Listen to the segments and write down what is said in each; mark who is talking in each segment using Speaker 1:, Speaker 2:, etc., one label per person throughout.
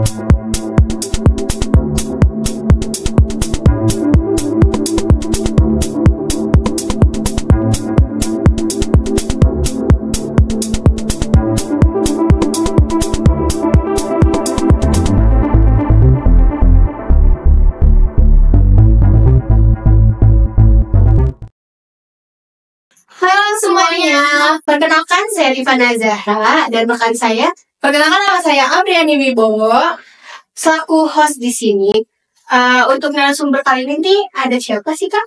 Speaker 1: Halo semuanya, perkenalkan saya Rifana Zahra dan rekan saya. Perkenalkan nama saya Abriani Wibowo, selaku host di sini. Untuk narasumber kali ini nih, ada siapa sih Kak?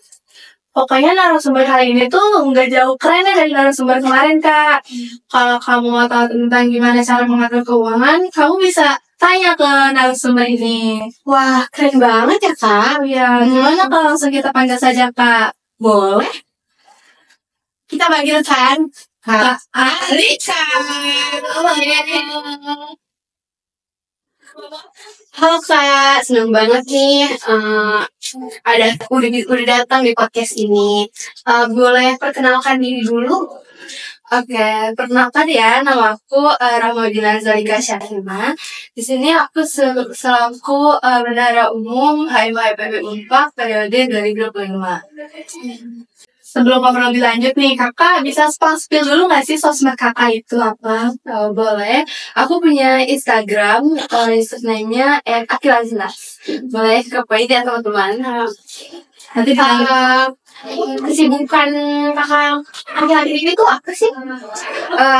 Speaker 1: Pokoknya narasumber kali ini tuh nggak jauh keren ya dari narasumber kemarin Kak. Kalau kamu mau tahu tentang gimana cara mengatur keuangan, kamu bisa tanya ke narasumber ini. Wah, keren banget ya Kak. Ya, gimana kalau langsung kita panggil saja Kak? Boleh? Kita panggilkan Kak Alika. Halo Kak, senang banget nih udah datang di podcast ini. Boleh perkenalkan diri dulu? Oke, perkenalkan ya, nama aku Rahmadina Zalika Syahima. Di sini aku selaku Bendahara Umum HMA IPB Unpad periode 2025. Sebelum ngobrol lebih lanjut nih, Kakak bisa spill dulu nggak sih sosmed Kakak itu apa? Oh, boleh. Aku punya Instagram, username-nya @akilazinas. Boleh kepoin ya teman-teman. Nanti kesibukan Kakak akhir-akhir ini tuh apa sih?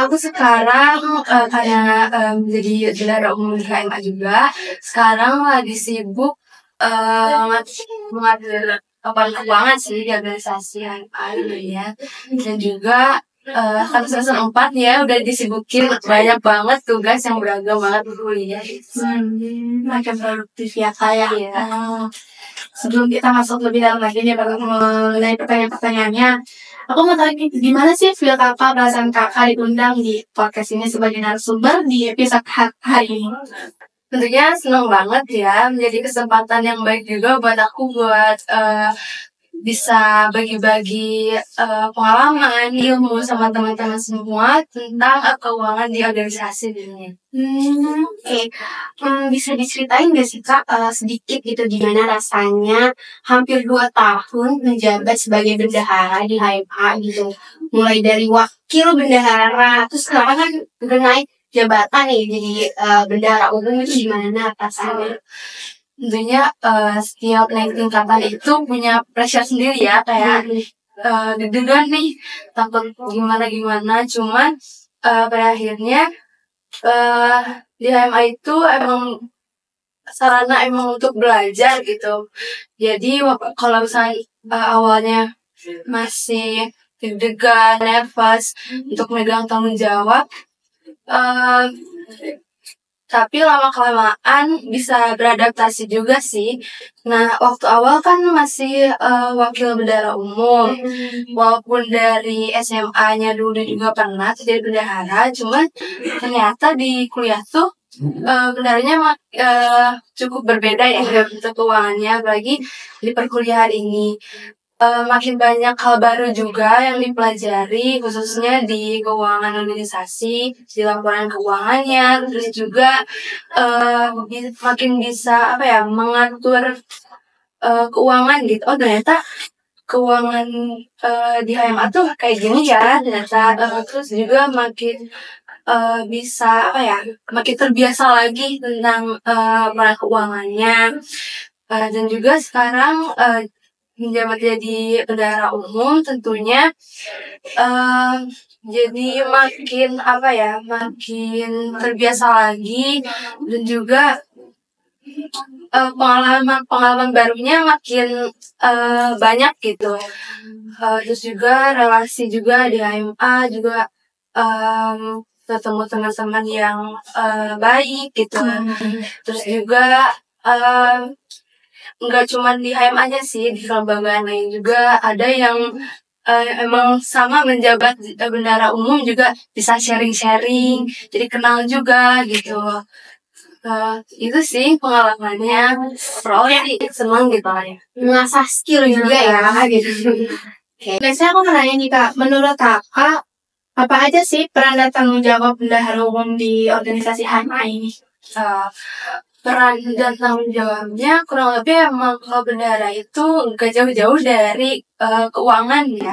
Speaker 1: Aku sekarang karena jadi bendahara umum di HMA juga, sekarang lagi sibuk mengatur laporan keuangan sih di organisasi HMA ya. Dan juga kan semester 4 ya udah disibukin banyak banget tugas yang beragam banget di kuliah. Makin produktif ya kayak ya. Sebelum kita masuk lebih dalam lagi nih mengenai pertanyaan-pertanyaannya, aku mau tanya gimana sih feel Kakak, perasaan Kakak diundang di podcast ini sebagai narasumber di episode hari ini? Tentunya senang banget ya, menjadi kesempatan yang baik juga buat aku buat bisa bagi-bagi pengalaman, ilmu sama teman-teman semua tentang keuangan di organisasi ini. Oke. Bisa diceritain gak sih Kak sedikit gitu gimana rasanya hampir 2 tahun menjabat sebagai bendahara di HMA gitu. Mulai dari wakil bendahara, terus sekarang kan udah naik jabatan nih jadi bendahara umum, itu gimana rasanya? Tentunya setiap naik tingkatan itu punya pressure sendiri ya, kayak deg-degan nih, takut gimana-gimana, cuman pada akhirnya di HMA itu emang sarana emang untuk belajar gitu. Jadi kalau misalnya awalnya masih deg-degan, nervous untuk megang tanggung jawab, tapi lama-kelamaan bisa beradaptasi juga sih. Nah, waktu awal kan masih wakil bendahara umum. Walaupun dari SMA-nya dulu juga pernah jadi bendahara, cuman ternyata di kuliah tuh bendaharanya cukup berbeda ya bentuk keuangannya, apalagi di perkuliahan ini. Makin banyak hal baru juga yang dipelajari, khususnya di keuangan organisasi, di laporan keuangannya, terus juga makin bisa mengatur keuangan gitu. Oh ternyata keuangan di HMA tuh kayak gini ya ternyata. Terus juga makin bisa makin terbiasa lagi tentang laporan keuangannya. Dan juga sekarang menjabat jadi bendahara umum tentunya jadi makin makin terbiasa lagi, dan juga pengalaman barunya makin banyak gitu. Terus juga relasi juga di HMA juga ketemu teman-teman yang baik gitu. Terus juga nggak cuma di HMA-nya sih, di kelembagaan lain juga ada yang emang sama menjabat bendahara umum juga bisa sharing-sharing, jadi kenal juga gitu. Itu sih pengalamannya. Soalnya senang gitu ya. Mengasah skill juga ya gitu. Oke. Biasanya aku mau nanya nih Kak, menurut Kakak apa aja sih peran dan tanggung jawab bendahara umum di organisasi HMA ini? uh, peran dan tanggung jawabnya kurang lebih emang kalau bendahara itu gak jauh-jauh dari keuangan ya.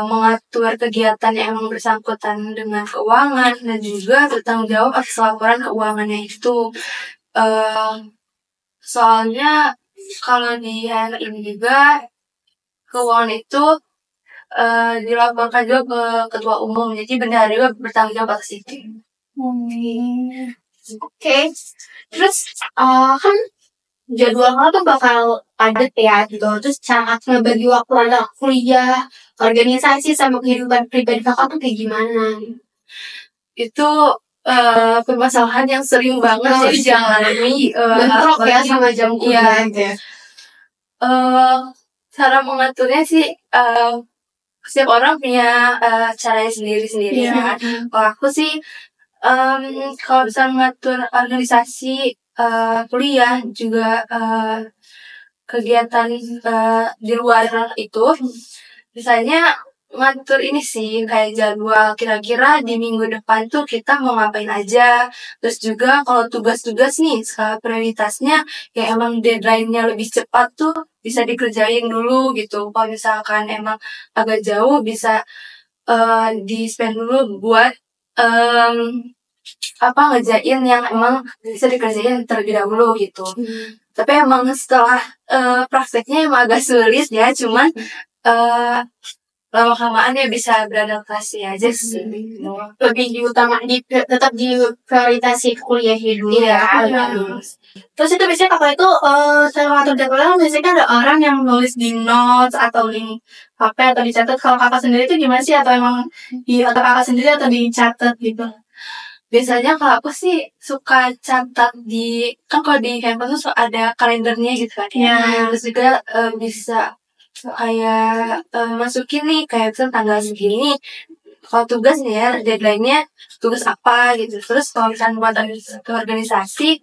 Speaker 1: Mengatur kegiatan yang emang bersangkutan dengan keuangan dan juga bertanggung jawab atas laporan keuangannya itu. Soalnya kalau di hari ini juga keuangan itu dilaporkan juga ke ketua umum, jadi bendahara juga bertanggung jawab atas itu.
Speaker 2: Oke. Terus kan jadwalnya tuh bakal padat ya gitu. Terus cara ngebagi waktu antara kuliah, organisasi sama kehidupan pribadi kakak tuh kayak gimana?
Speaker 1: Itu permasalahan yang sering banget dijalani.
Speaker 2: Bentrok ya sama jam kuliah gitu ya.
Speaker 1: Cara mengaturnya sih setiap orang punya caranya sendiri-sendiri ya. Kalau aku sih kalau bisa mengatur organisasi kuliah juga kegiatan di luar itu, misalnya ngatur ini sih kayak jadwal kira-kira di minggu depan tuh kita mau ngapain aja. Terus juga kalau tugas-tugas nih skala prioritasnya ya emang deadline-nya lebih cepat tuh bisa dikerjain dulu gitu. Kalau misalkan emang agak jauh bisa di spend dulu buat ngerjain yang emang bisa dikerjain terlebih dahulu gitu. Tapi emang setelah prakteknya emang agak sulit ya, cuman lama-kelamaan ya bisa beradaptasi aja sih.
Speaker 2: Lebih tetap diprioritasi kuliahnya dulu ya. Terus itu biasanya kakak itu cara ngatur jadwalnya biasanya kan ada orang yang nulis di notes atau di HP atau dicatat. Kalau kakak sendiri itu gimana sih? Atau emang di otak kakak sendiri atau dicatat gitu?
Speaker 1: Biasanya kalau aku sih suka catat kan kalau di handphone tuh ada kalendernya gitu kan ya. Terus juga bisa kayak masukin nih kayak misalnya tanggal segini kalau tugas nih ya deadline-nya tugas apa gitu. Terus kalau misalnya buat organisasi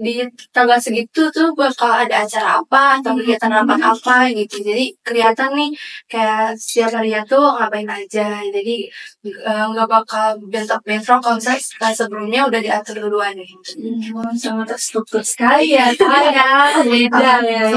Speaker 1: di tanggal segitu tuh bakal ada acara apa atau kegiatan apa gitu. Jadi kelihatan nih kayak setiap harinya tuh ngapain aja. Jadi nggak bakal bentrok-bentrok kalau misalnya sebelumnya udah diatur duluan gitu.
Speaker 2: Sangat terstruktur sekali ya. Beda ya.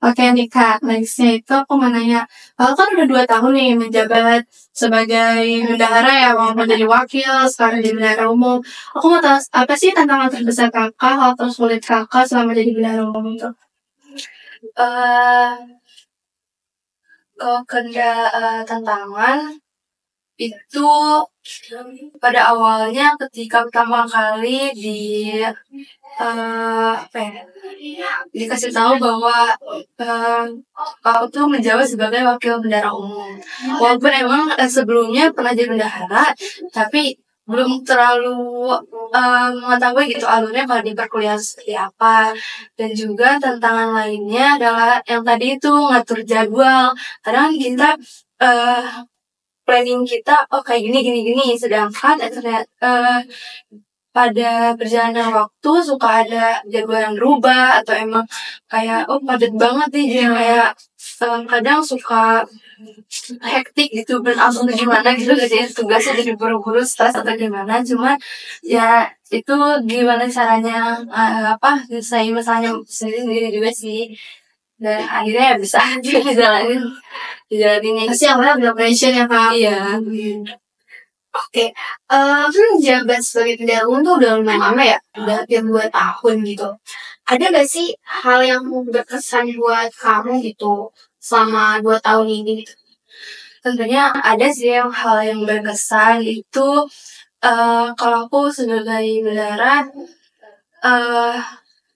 Speaker 2: Oke nih Kak, nextnya itu aku mau nanya, kan udah 2 tahun nih menjabat sebagai bendahara ya, mau menjadi wakil, sekarang jadi bendahara umum. Aku mau tahu apa sih tantangan terbesar kakak, hal tersulit kakak selama jadi bendahara umum itu?
Speaker 1: Kalau tantangan itu pada awalnya ketika pertama kali dikasih tahu bahwa aku tuh menjabat sebagai wakil bendahara umum. Walaupun emang sebelumnya pernah jadi bendahara, tapi belum terlalu mengetahui gitu alurnya kalau di perkuliahan seperti apa. Dan juga tantangan lainnya adalah yang tadi itu ngatur jadwal. Kadang kita planning kita kayak gini, sedangkan pada perjalanan waktu suka ada jadwal yang berubah atau emang kayak padat banget nih, jadi kayak kadang suka hektik gitu, burnout atau gimana gitu, jadi tugasnya jadi buru-buru, stres atau gimana. Cuma ya itu gimana caranya saya misalnya sendiri juga sih, dan akhirnya ya bisa dijalanin
Speaker 2: Pasti awalnya ada pressure ya Kak.
Speaker 1: Iya.
Speaker 2: Oke, jabat sebagai bendahara umum tuh udah lumayan lama ya, udah hampir 2 tahun gitu. Ada gak sih hal yang berkesan buat kamu gitu selama 2 tahun ini gitu?
Speaker 1: Tentunya ada sih hal yang berkesan itu kalau aku sebagai bendahara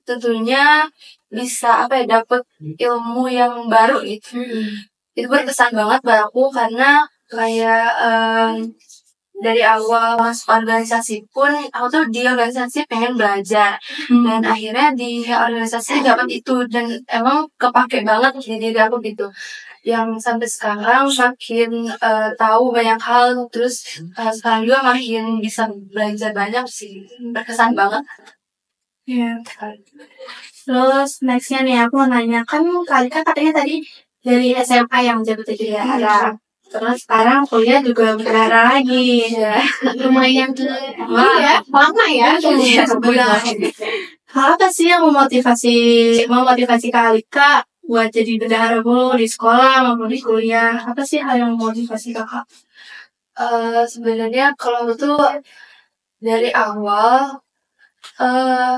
Speaker 1: tentunya bisa dapat ilmu yang baru gitu. Itu berkesan banget buat aku karena kayak dari awal masuk organisasi pun aku tuh di organisasi pengen belajar dan akhirnya di organisasi dapat itu dan emang kepake banget di diri aku gitu, yang sampai sekarang makin tahu banyak hal. Terus sekarang juga makin bisa belajar banyak sih, berkesan banget.
Speaker 2: Iya. Terus nextnya nih aku mau nanya, kan Kalika katanya tadi dari SMA yang jabat itu ya, ada Terus sekarang kuliah juga bendahara lagi.
Speaker 1: Ya.
Speaker 2: Lumayan lama ya.
Speaker 1: Iya, sebulan.
Speaker 2: Apa sih yang memotivasi Kak Alika buat jadi bendahara mulu di sekolah maupun di kuliah? Apa sih hal yang memotivasi Kakak?
Speaker 1: Sebenarnya kalau tuh dari awal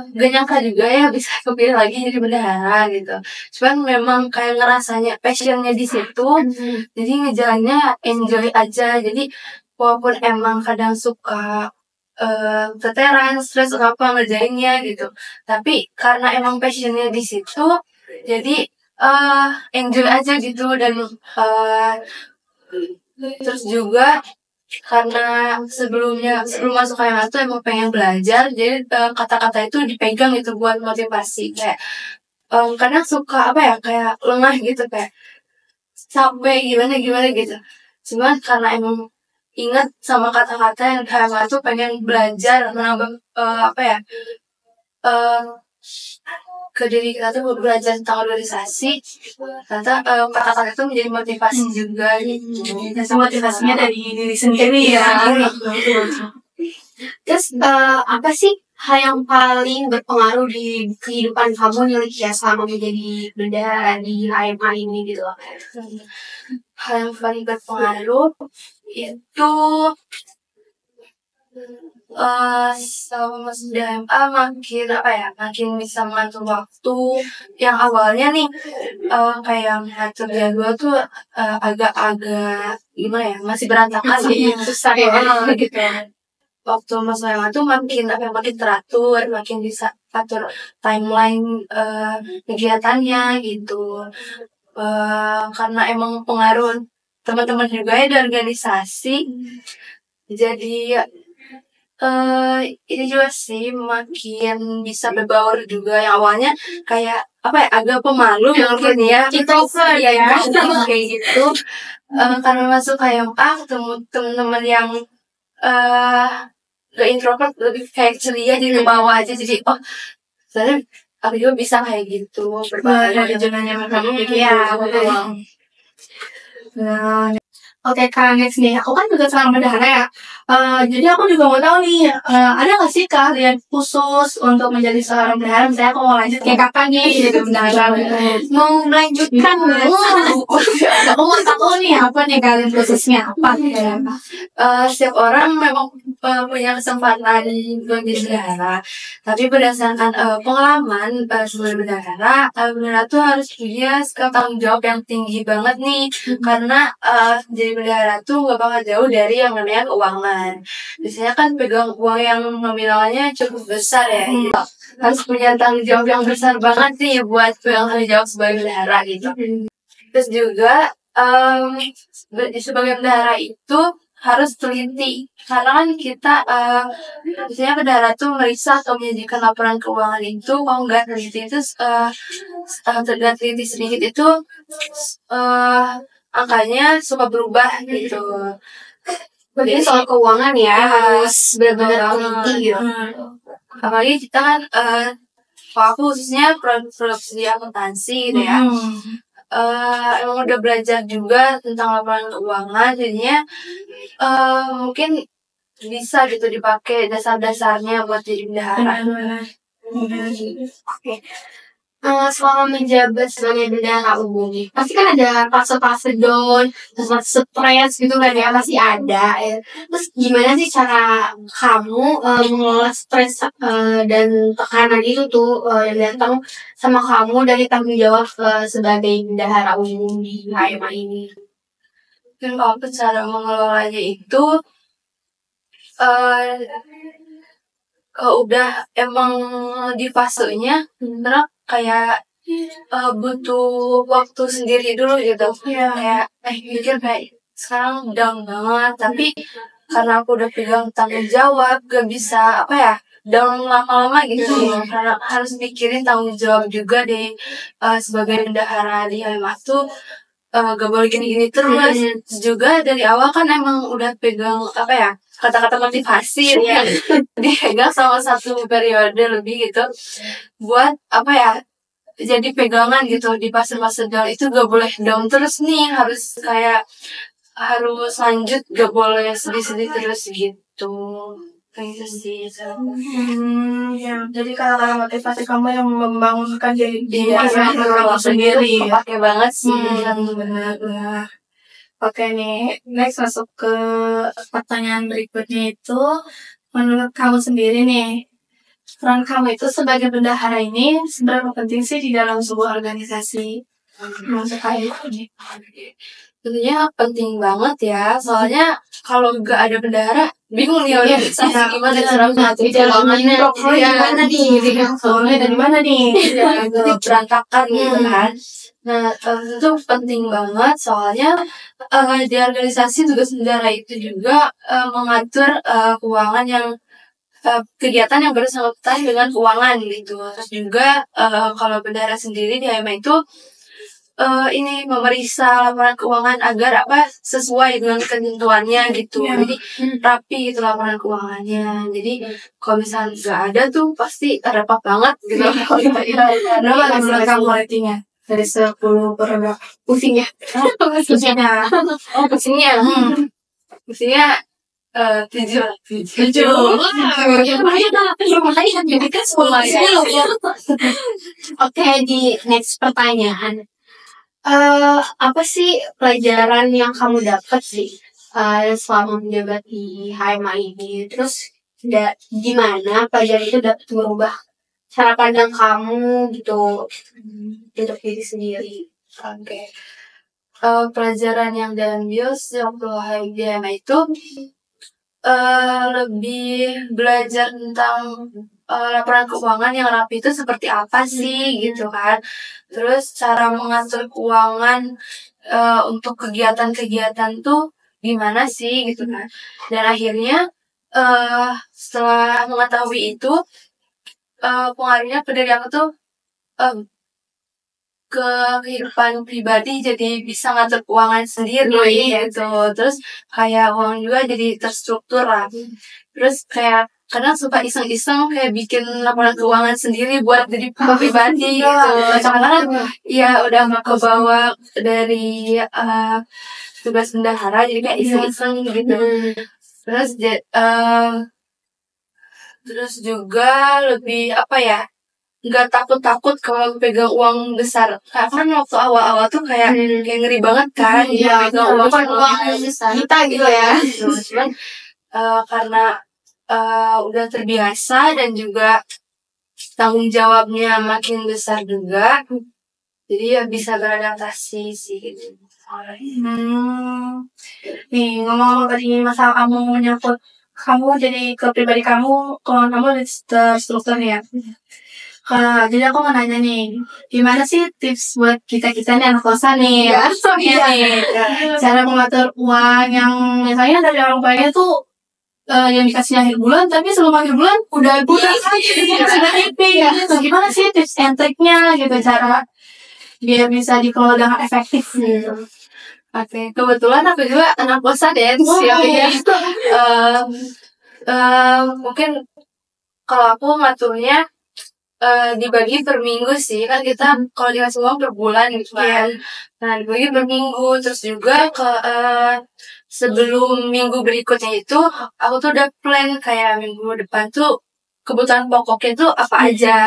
Speaker 1: gak nyangka juga ya bisa kepilih lagi jadi bendahara gitu. Cuman memang kayak ngerasanya passionnya di situ, jadi ngejalannya enjoy aja. Jadi walaupun emang kadang suka keteteran, stres apa ngerjainnya gitu. Tapi karena emang passionnya di situ, jadi enjoy aja gitu. Dan terus juga karena sebelum masuk KMA tuh emang pengen belajar, jadi kata-kata itu dipegang gitu buat motivasi. Kayak kadang suka apa ya, kayak lengah gitu, kayak sampai gimana gimana gitu. Cuman karena emang ingat sama kata-kata yang KMA tuh pengen belajar, menambah apa ya, ke diri kita tuh belajar tentang organisasi. Ternyata kata-kata itu menjadi motivasi juga gitu.
Speaker 2: Jadi motivasinya dari diri sendiri ya.
Speaker 3: Terus apa sih hal yang paling berpengaruh di kehidupan kamu nih ya selama menjadi bendahara di HMA ini gitu loh?
Speaker 1: Hal yang paling berpengaruh itu selama masuk di HMA makin bisa mengatur waktu. Yang awalnya nih kayak ngatur jadwal tuh agak gimana ya, masih berantakan sih, susah ya gitu. Waktu masuk HMA tuh makin teratur, makin bisa atur timeline kegiatannya gitu. Karena emang pengaruh teman-teman juga ya di organisasi, jadi ini juga sih makin bisa berbaur juga. Yang awalnya kayak apa ya, agak pemalu mungkin ya,
Speaker 3: Introvert ya.
Speaker 1: kayak gitu. Karena masuk HMA ketemu teman-teman yang gak introvert, lebih kayak ceria, jadi ke bawah aja. Jadi saya aku juga bisa kayak gitu,
Speaker 2: Dari zona nyaman kamu gitu ya. Nah, oke Kak, next nih. Aku kan juga seorang bendahara ya. Jadi aku juga mau tahu nih, ada nggak sih keahlian khusus untuk menjadi seorang bendahara? Misalnya aku mau lanjut kayak kakak nih, jadi bendahara. Mau melanjutkan? Aku mau tahu nih, apa nih keahlian khususnya? Apa?
Speaker 1: Setiap orang memang punya kesempatan untuk jadi bendahara, tapi berdasarkan pengalaman sebagai bendahara, bendahara tuh harus punya skill tanggung jawab yang tinggi banget nih. Karena jadi bendahara tuh gak bakal jauh dari yang namanya keuangan. Biasanya kan pegang uang yang nominalnya cukup besar ya, gitu. Harus punya tanggung jawab yang besar banget nih buat pegang tanggung jawab sebagai bendahara gitu. Terus juga sebagai bendahara itu harus teliti, karena kan kita biasanya bendahara tuh meriksa atau menyajikan laporan keuangan itu, kalau nggak teliti itu nggak teliti sedikit itu angkanya suka berubah gitu.
Speaker 3: Jadi soal keuangan ya harus benar-benar teliti gitu.
Speaker 1: Apalagi kita kan kalau aku khususnya produksi akuntansi gitu ya. Emang udah belajar juga tentang laporan keuangan, jadinya mungkin bisa gitu dipakai dasar-dasarnya buat jadi bendahara.
Speaker 3: Oke. Selama menjabat sebagai bendahara umum, pasti kan ada fase-fase down, fase stres gitu kan ya, pasti ada ya. Terus gimana sih cara kamu mengelola stres dan tekanan itu tuh yang datang sama kamu dari tanggung jawab sebagai bendahara umum di HMA ini?
Speaker 1: Mungkin kalau cara mengelolanya itu udah emang di fasenya, karena kayak butuh waktu sendiri dulu gitu. Kayak mikir kayak sekarang down banget, tapi karena aku udah pegang tanggung jawab, gak bisa apa ya, down lama-lama gitu. Karena harus mikirin tanggung jawab juga di sebagai bendahara di HMA tuh gak boleh gini-gini terus. Juga dari awal kan emang udah pegang apa ya, kata-kata motivasi ya, dipegang sama satu periode lebih gitu, buat apa ya, jadi pegangan gitu di fase-fase down itu. Gak boleh down terus nih, harus kayak harus lanjut, gak boleh sedih-sedih terus gitu. Kayak gitu sih.
Speaker 2: Ya. Jadi kalau motivasi kamu yang membangunkan jadi
Speaker 1: Iya,
Speaker 2: kamu sendiri.
Speaker 1: Pakai banget sih.
Speaker 2: Benar. Oke nih, next masuk ke pertanyaan berikutnya itu, menurut kamu sendiri nih, peran kamu itu sebagai bendahara ini seberapa penting sih di dalam sebuah organisasi? Maksud kayak gitu.
Speaker 1: Tentunya penting banget ya, soalnya kalau gak ada bendahara, bingung nih organisasi gimana cara mengatur keuangannya,
Speaker 3: gimana nih?
Speaker 2: Soalnya dari mana nih?
Speaker 1: jadi berantakan gitu kan. Nah, itu penting banget soalnya di organisasi tugas bendahara itu juga mengatur keuangan yang kegiatan yang bersangkutan dengan keuangan gitu. Terus juga kalau bendahara sendiri di HMA itu ini memeriksa laporan keuangan agar sesuai dengan ketentuannya gitu. Jadi rapi gitu laporan keuangannya. Jadi kalau misalnya nggak ada tuh pasti repot banget gitu.
Speaker 2: Berapa menurut kamu ratingnya? Dari 10 berapa?
Speaker 3: Pusingnya.
Speaker 2: Pusingnya.
Speaker 1: Oh, pusingnya. Pusingnya 7.
Speaker 3: Lumayan jadi kan Oke, di next pertanyaan. Apa sih pelajaran yang kamu dapat sih selama menjabat di HMA ini? Terus gimana pelajaran itu dapat merubah cara pandang kamu gitu untuk diri sendiri?
Speaker 1: Oke. Pelajaran yang diambil waktu di HMA itu lebih belajar tentang laporan keuangan yang rapi itu seperti apa sih gitu kan. Terus cara mengatur keuangan untuk kegiatan-kegiatan tuh gimana sih gitu kan. Dan akhirnya setelah mengetahui itu pengaruhnya ke diri aku tuh ke kehidupan pribadi, jadi bisa ngatur keuangan sendiri gitu. Terus kayak uang juga jadi terstruktur lah. Terus kayak kadang suka iseng-iseng kayak bikin laporan keuangan sendiri buat diri pribadi gitu. Karena ya udah kebawa dari tugas bendahara, jadi kayak iseng-iseng gitu. Terus juga lebih nggak takut-takut kalau pegang uang besar. Karena waktu awal-awal tuh kayak ngeri banget kan. Pegang uang besar
Speaker 3: Kita gitu ya.
Speaker 1: Cuman karena udah terbiasa dan juga tanggung jawabnya makin besar juga, jadi ya bisa beradaptasi sih gitu.
Speaker 2: Nih ngomong-ngomong tadi masalah kamu menyangkut kamu jadi ke pribadi kamu, kalau kamu terstruktur ya. Jadi aku mau nanya nih, gimana sih tips buat kita-kita nih anak kosan nih? Cara mengatur uang yang misalnya dari orang tuanya tuh yang dikasih akhir bulan, tapi sebelum akhir bulan udah sudah happy. Gimana sih tips and triknya gitu cara biar bisa dikelola dengan efektif gitu?
Speaker 1: Oke, kebetulan aku juga anak kosan ya. Mungkin kalau aku ngaturnya dibagi per minggu sih, kan kita kalau dikasih uang per bulan gitu kan. Nah, dibagi per minggu. Terus juga sebelum minggu berikutnya itu aku tuh udah plan kayak minggu depan tuh kebutuhan pokoknya tuh apa aja.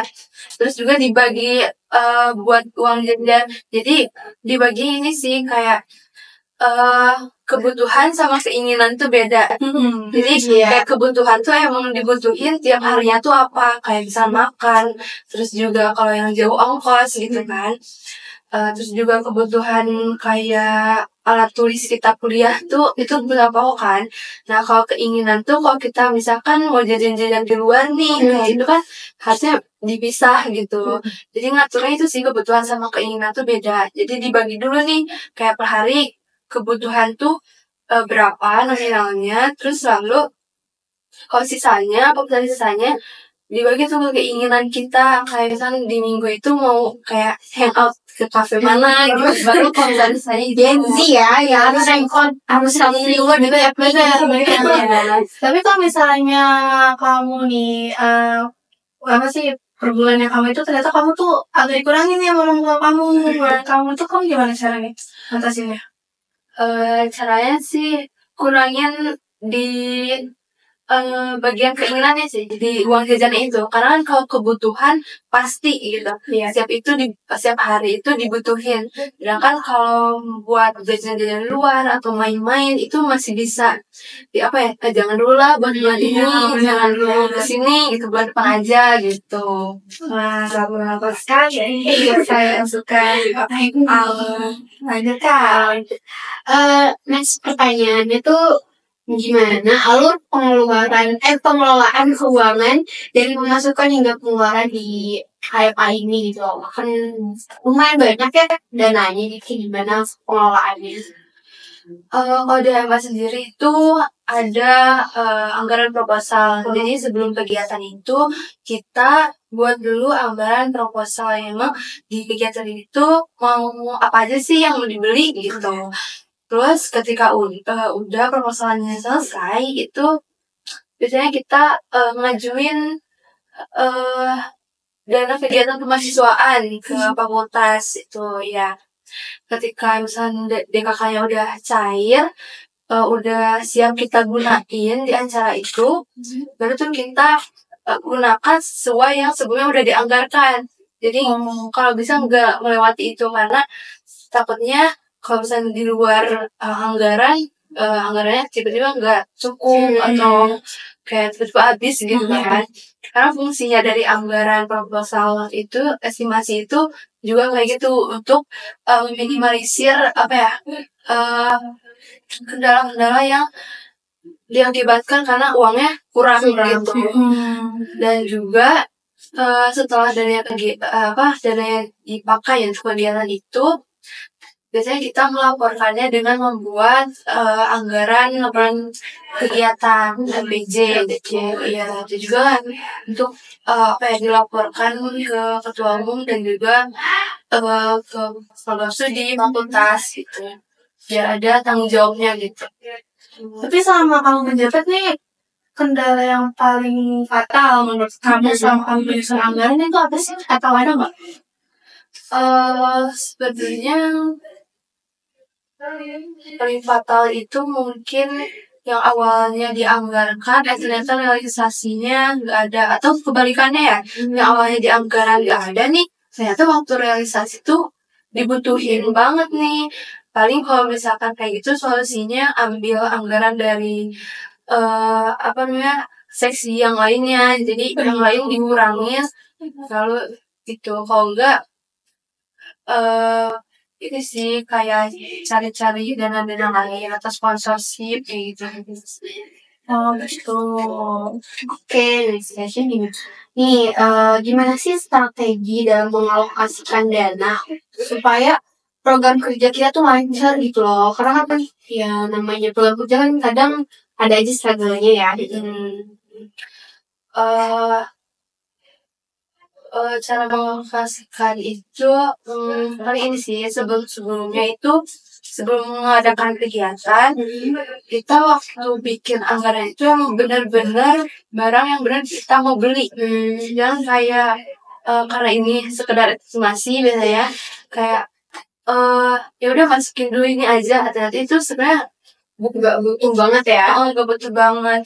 Speaker 1: Terus juga dibagi buat uang jajan. Jadi dibagi ini sih kayak kebutuhan sama keinginan tuh beda. Jadi kayak kebutuhan tuh emang dibutuhin tiap harinya tuh apa, kayak bisa makan, terus juga kalau yang jauh ongkos gitu kan. Terus juga kebutuhan kayak alat tulis kita kuliah tuh itu kebutuhan pokok kan. Nah kalau keinginan tuh kalau kita misalkan mau jajan-jajan di luar nih, kayak itu kan harusnya dipisah gitu. Jadi ngaturnya itu sih kebutuhan sama keinginan tuh beda. Jadi dibagi dulu nih kayak per hari kebutuhan tuh berapa nominalnya, terus lalu kalau sisanya dibagi tuh ke keinginan kita. Kayak misalnya di minggu itu mau kayak hangout ke kafe mana gitu, baru kalau misalnya
Speaker 3: Gen Z ya harus di luar gitu ya.
Speaker 2: Tapi kalau misalnya kamu nih apa sih per bulannya kamu itu ternyata kamu tuh agak dikurangin ya orang tua kamu. Kamu tuh gimana caranya ngatasinnya?
Speaker 1: Caranya sih kurangin di bagian keinginannya sih, jadi uang jajannya itu. Karena kan kalau kebutuhan pasti gitu. Setiap hari itu dibutuhin. Sedangkan kalau buat jajan-jajan luar atau main-main itu masih bisa jangan dulu lah buat bulan ini, jangan dulu kesini gitu, bulan depan aja gitu.
Speaker 2: Wah, berapa sekali. Saya suka lanjut Kak.
Speaker 3: Next pertanyaan itu gimana alur pengelolaan keuangan dari pemasukan hingga pengeluaran di HMA ini gitu loh. Kan lumayan banyak ya dananya, jadi gimana pengelolaannya?
Speaker 1: Kalau di HMA sendiri itu ada anggaran proposal. Jadi sebelum kegiatan itu kita buat dulu anggaran proposal yang emang di kegiatan itu mau apa aja sih yang mau dibeli gitu. Terus ketika udah proposalnya selesai itu biasanya kita ngajuin dana kegiatan kemahasiswaan ke fakultas itu ya. Ketika misalnya DKK-nya udah cair, udah siap kita gunain di acara itu, baru tuh kita gunakan sesuai yang sebelumnya udah dianggarkan. Jadi kalau bisa nggak melewati itu, karena takutnya kalau misalnya di luar anggarannya tiba-tiba nggak cukup atau kayak tiba-tiba habis gitu kan. Karena fungsinya dari anggaran proposal itu, estimasi itu juga kayak gitu untuk meminimalisir kendala-kendala yang diakibatkan karena uangnya kurang gitu. Dan juga setelah dananya dipakai untuk kegiatan itu, biasanya kita melaporkannya dengan membuat anggaran laporan kegiatan LPJ gitu. Ya, itu juga untuk dilaporkan ke ketua umum dan juga ke program studi fakultas gitu. Biar ada tanggung jawabnya gitu.
Speaker 2: Tapi selama kamu menjabat nih, kendala yang paling fatal menurut kamu selama kamu menyusun anggaran itu apa sih? Atau ada nggak?
Speaker 1: Sebenarnya paling fatal itu mungkin yang awalnya dianggarkan, ternyata realisasinya nggak ada, atau kebalikannya ya, yang awalnya dianggaran nggak ada nih, ternyata waktu realisasi tuh dibutuhin banget nih. Paling kalau misalkan kayak gitu solusinya ambil anggaran dari seksi yang lainnya, jadi yang lain dikurangin, kalau gitu. Kalau enggak ini sih kayak cari-cari dana-dana lain atau sponsorship kayak gitu.
Speaker 2: Oh, betul.
Speaker 3: Oke, next question gini. Nih, gimana sih strategi dalam mengalokasikan dana supaya program kerja kita tuh lancar gitu loh? Karena kan ya namanya program kerja kan kadang ada aja struggle-nya ya.
Speaker 1: Cara mengalokasikan itu kali ini sih sebelumnya itu sebelum mengadakan kegiatan kita waktu bikin anggaran itu yang benar-benar barang yang benar kita mau beli, jangan kayak karena ini sekedar estimasi biasanya kayak ya udah masukin dulu ini aja, hati-hati itu sebenarnya
Speaker 3: Nggak butuh banget ya.
Speaker 1: nggak butuh banget.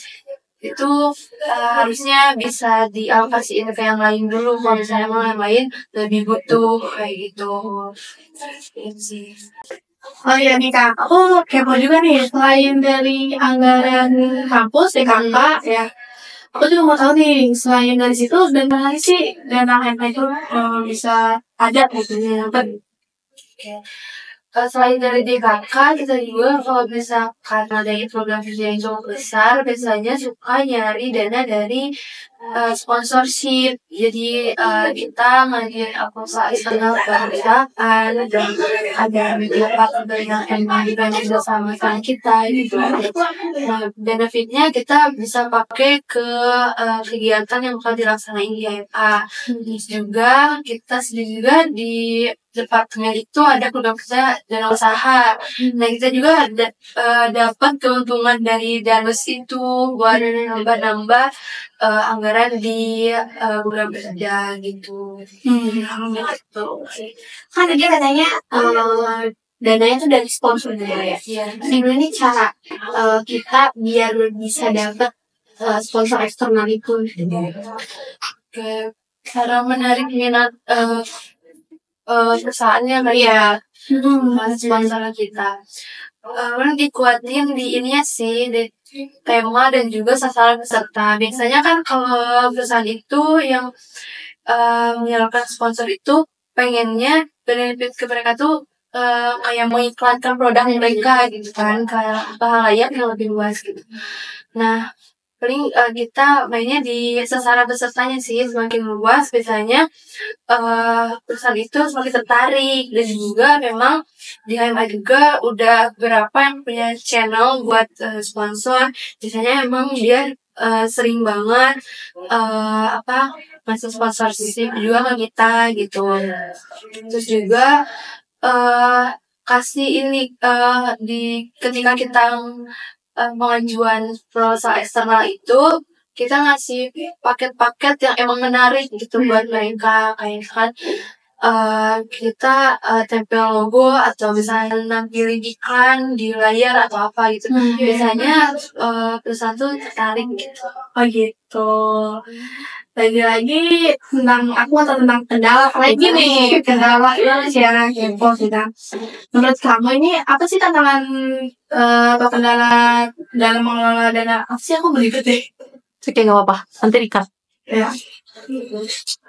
Speaker 1: Itu harusnya bisa dialokasiin ke yang lain dulu kalau misalnya emang yang lain lebih butuh kayak gitu. Itu sih.
Speaker 2: Oh iya nih Kak, aku kepo juga nih, selain dari anggaran kampus, DKK, ya, aku juga mau tahu nih, selain dari situ, dan mana lagi sih dana HMA itu bisa ada gitu ya.
Speaker 1: Selain dari DKK, kita juga kalau misalkan ada program kerja yang cukup besar, biasanya suka nyari dana dari sponsorship. Jadi kita ngajuin proposal eksternal ke perusahaan, dan ada beberapa partner yang emang juga sama kita gitu. Nah, benefitnya kita bisa pakai ke kegiatan yang bakal dilaksanain di HMA. Terus juga kita sendiri juga di departemen itu ada program kerja dana usaha. Nah, kita juga dapat keuntungan dari danus itu buat nambah-nambah anggaran di program kerja gitu.
Speaker 3: Kan tadi katanya dananya tuh dari sponsor juga ya. Terus gimana nih cara kita biar bisa dapet sponsor eksternal itu?
Speaker 1: Oke, cara menarik minat perusahaannya kan
Speaker 3: Iya.
Speaker 1: sponsor kita. Kan dikuatin di ininya sih, di tema dan juga sasaran peserta. Biasanya kan kalau perusahaan itu yang menyalurkan sponsor itu pengennya benefit ke mereka tuh kayak mengiklankan produk mereka gitu kan, kayak halayak yang lebih luas gitu. Nah, paling kita mainnya di sasaran pesertanya sih, semakin luas biasanya perusahaan itu semakin tertarik. Dan juga memang di HMA juga udah berapa yang punya channel buat sponsor. Biasanya emang dia sering banget masuk sponsorship juga ke kita gitu. Terus juga kasih ini di ketika kita pengajuan proposal eksternal itu, kita ngasih paket-paket yang emang menarik gitu buat mereka. Kayak misalkan kita tempel logo atau misalnya nampilin iklan di layar atau apa gitu. Biasanya perusahaan tuh tertarik gitu.
Speaker 2: Oh gitu. Lagi-lagi tentang kendala lagi nih. Kendala itu siaran kepo kita. Menurut kamu ini apa sih tantangan atau kendala dalam mengelola dana? Apa sih aku berikut deh?
Speaker 1: Oke, gak apa-apa. Nanti di-cut.
Speaker 2: Ya.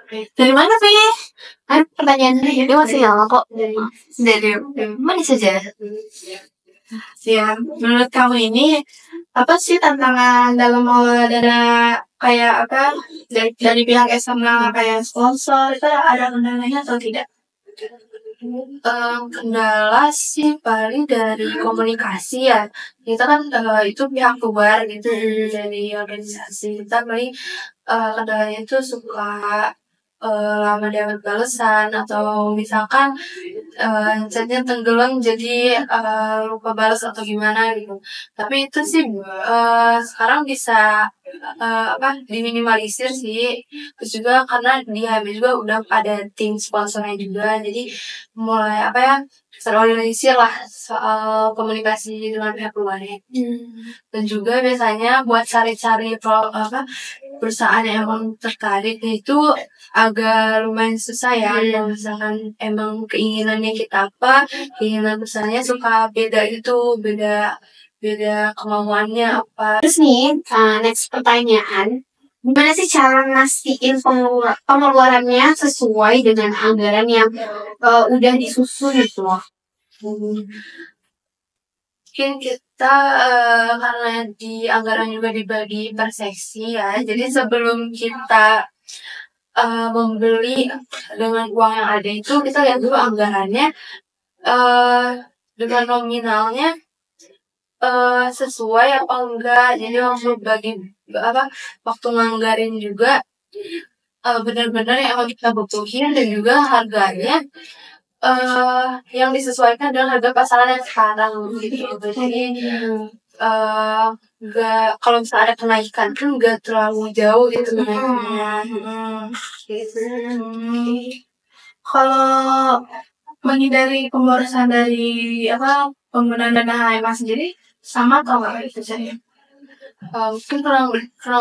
Speaker 2: Dari mana sih?
Speaker 3: Pertanyaannya
Speaker 1: Ini masih nyala kok.
Speaker 3: dari mana saja?
Speaker 2: Ya, menurut kamu ini apa sih tantangan dalam mengelola dana kayak apa dari pihak eksternal kayak sponsor itu ada kendalanya atau tidak?
Speaker 1: Kendala sih paling dari komunikasi ya. Kita kan itu pihak luar gitu dari organisasi. Kita paling kendalanya itu suka lama dapat balasan atau misalkan chatnya tenggelam jadi lupa balas atau gimana gitu. Tapi itu sih sekarang bisa diminimalisir sih. Terus juga karena di HB juga udah ada tim sponsornya juga, jadi mulai terorganisir lah soal komunikasi dengan pihak luarnya. Dan juga biasanya buat cari-cari perusahaan yang emang tertarik itu agak lumayan susah ya. Kalau misalkan emang keinginannya kita apa, keinginan perusahaannya suka beda gitu, beda kemauannya apa.
Speaker 3: Terus nih, next pertanyaan. Gimana sih cara ngastiin pengeluarannya sesuai dengan anggaran yang udah disusun gitu loh?
Speaker 1: Mungkin kita karena di anggaran juga dibagi per seksi ya. Jadi sebelum kita membeli dengan uang yang ada itu, kita lihat dulu anggarannya dengan nominalnya sesuai apa enggak. Jadi waktu waktu nganggarin juga benar-benar yang emang kita butuhin, dan juga harganya yang disesuaikan dengan harga pasaran yang sekarang gitu. Jadi nggak, kalau misalnya ada kenaikan kan nggak terlalu jauh gitu naiknya. Gitu.
Speaker 2: Kalau menghindari pemborosan dari penggunaan dana HMA sendiri sama atau nggak itu saya?
Speaker 1: Mungkin kurang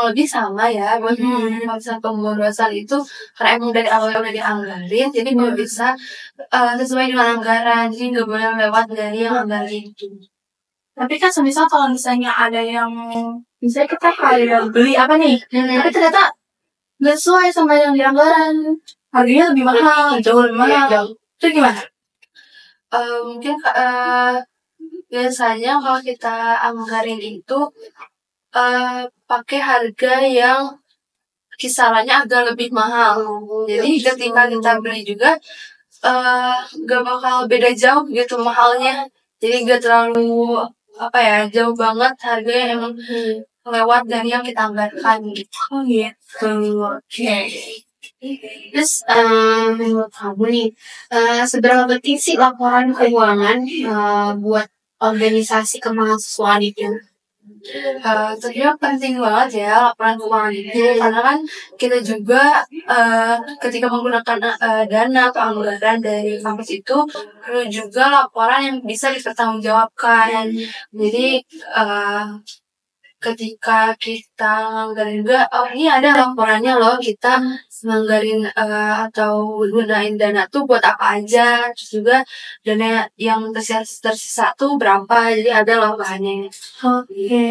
Speaker 1: lebih sama ya. Buat misalnya pemborosan itu karena emang dari awal udah dianggarin, jadi kalau bisa sesuai dengan anggaran, jadi nggak boleh lewat dari yang anggaran itu.
Speaker 2: Tapi kan semisal kalau misalnya ada yang misalnya kita kayak beli apa nih, tapi ternyata nggak sesuai sama yang di anggaran, harganya lebih mahal, jauh lebih mahal. Itu gimana?
Speaker 1: Mungkin biasanya kalau kita anggarin itu pakai harga yang kisarannya agak lebih mahal. Jadi ketika kita beli juga gak bakal beda jauh gitu mahalnya. Jadi gak terlalu jauh banget harganya, emang lewat dari yang kita anggarkan gitu.
Speaker 2: Oh gitu.
Speaker 3: Oke. Terus menurut kamu nih, seberapa penting sih laporan keuangan buat organisasi kemahasiswaan itu?
Speaker 1: Tentunya penting banget ya laporan keuangan itu karena kan kita juga ketika menggunakan dana atau anggaran dari kampus itu perlu juga laporan yang bisa dipertanggungjawabkan. Jadi ketika kita nganggarin juga, oh ini ada laporannya loh kita nganggarin atau gunain dana tuh buat apa aja, terus juga dana yang tersisa tuh berapa, jadi ada laporannya.
Speaker 2: Oke.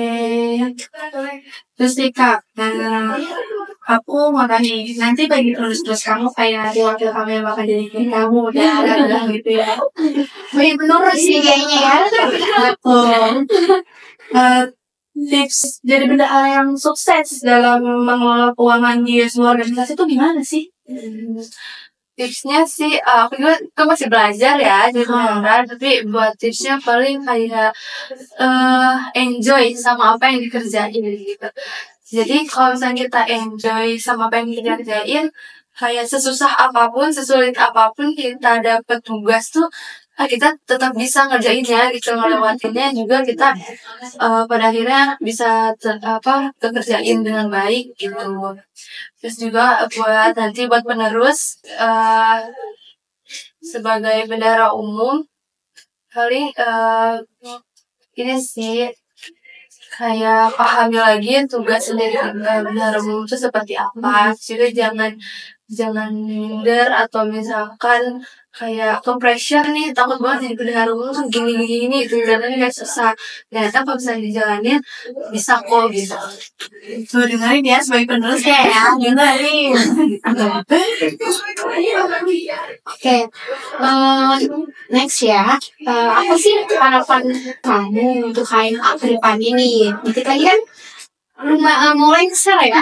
Speaker 2: Terus nih Kak, aku mau tanya, nanti bagi terus kamu kayak wakil kamu yang bakal jadi kamu udah gitu ya.
Speaker 3: Banyak menurut sih kayaknya ya.
Speaker 2: Betul. Tips jadi bendahara yang sukses dalam mengelola keuangan di sebuah organisasi itu gimana sih?
Speaker 1: Tipsnya sih, aku juga tuh masih belajar ya jadi bendahara, tapi buat tipsnya paling kayak enjoy sama apa yang dikerjain gitu. Jadi kalau misalnya kita enjoy sama apa yang kita kerjain, kayak sesusah apapun, sesulit apapun kita dapat tugas tuh, kita tetap bisa ngerjainnya gitu, ngelewatinnya juga kita pada akhirnya bisa kerjain dengan baik gitu. Terus juga buat penerus sebagai bendahara umum paling ini sih kayak pahami lagi tugas sendiri bendahara umum itu seperti apa. Jadi jangan minder atau misalkan kayak ke pressure nih, takut banget jadi bendahara umum tuh gini itu katanya kayak susah. Ternyata kalau bisa dijalanin bisa kok gitu.
Speaker 2: Tuh dengerin ya sebagai penerusnya ya, dengerin.
Speaker 3: Oke, next ya. Apa sih harapan kamu untuk HMA ke depan ini? Dikit lagi kan mulai kesel ya.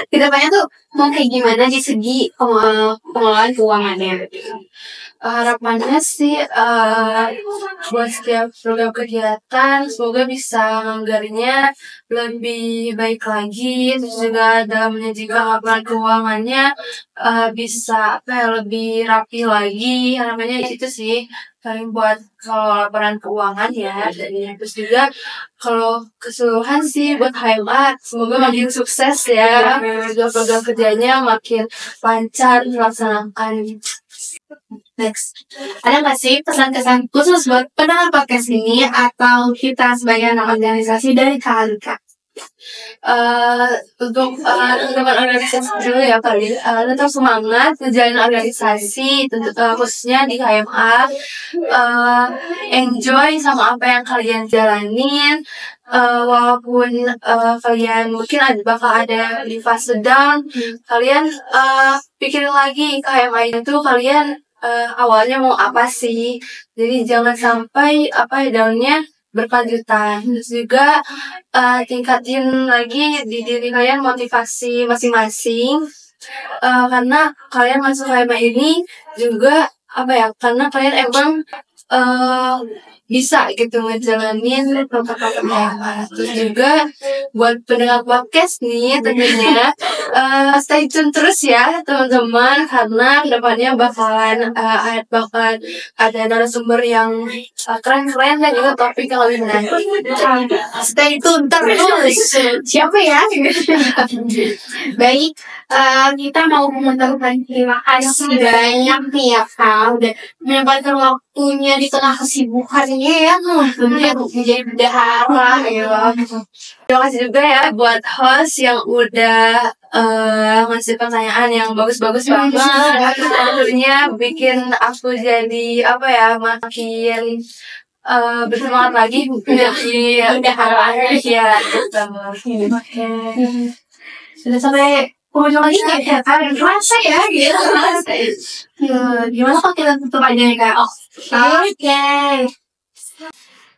Speaker 3: Kedepannya tuh mau kayak gimana di segi pengelolaan keuangannya?
Speaker 1: Harapannya sih buat setiap program kegiatan semoga bisa nganggarnya lebih baik lagi, terus juga dalam menyajikan laporan keuangannya bisa lebih rapi lagi. Harapannya itu sih paling buat kalau laporan keuangan ya. Terus juga kalau keseluruhan sih buat HMA semoga makin sukses ya, juga program kerjanya makin lancar dilaksanakan.
Speaker 2: Next, ada nggak sih pesan-kesan khusus buat pendengar podcast ini atau kita sebagai anak organisasi dari Kak Alika?
Speaker 1: Untuk teman-teman organisasi dulu ya kali, tetap semangat menjalin organisasi, khususnya di HMA. Enjoy sama apa yang kalian jalanin, walaupun kalian mungkin bakal ada di fase down, kalian pikirin lagi HMA itu kalian awalnya mau apa sih. Jadi jangan sampai downnya berkelanjutan. Terus juga tingkatin lagi di diri kalian motivasi masing-masing, karena kalian masuk HMA ini juga karena kalian emang bisa gitu ngejalanin program HMA. Terus juga buat pendengar podcast nih tentunya stay tune terus ya teman-teman, karena kedepannya bakalan ada narasumber yang keren-keren dan juga topik yang lebih menarik.
Speaker 3: Stay tune terus. Siapa ya? Baik, kita mau mengucapkan terima kasih banyak nih ya Kak udah menyempatkan waktunya di tengah kesibukannya ya untuk menjadi bendahara ya.
Speaker 1: Terima kasih juga ya buat host yang udah ngasih pertanyaan yang bagus-bagus banget. Akhirnya bikin aku jadi makin bersemangat lagi menjadi bendahara ya.
Speaker 2: Oke. Sudah sampai ujung lagi ya, rasa ya gitu. Gimana kalau kita tutup aja nih Kak? Oke.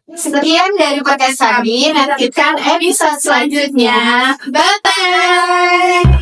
Speaker 3: Sekian dari podcast kami, nantikan episode selanjutnya. Bye-bye!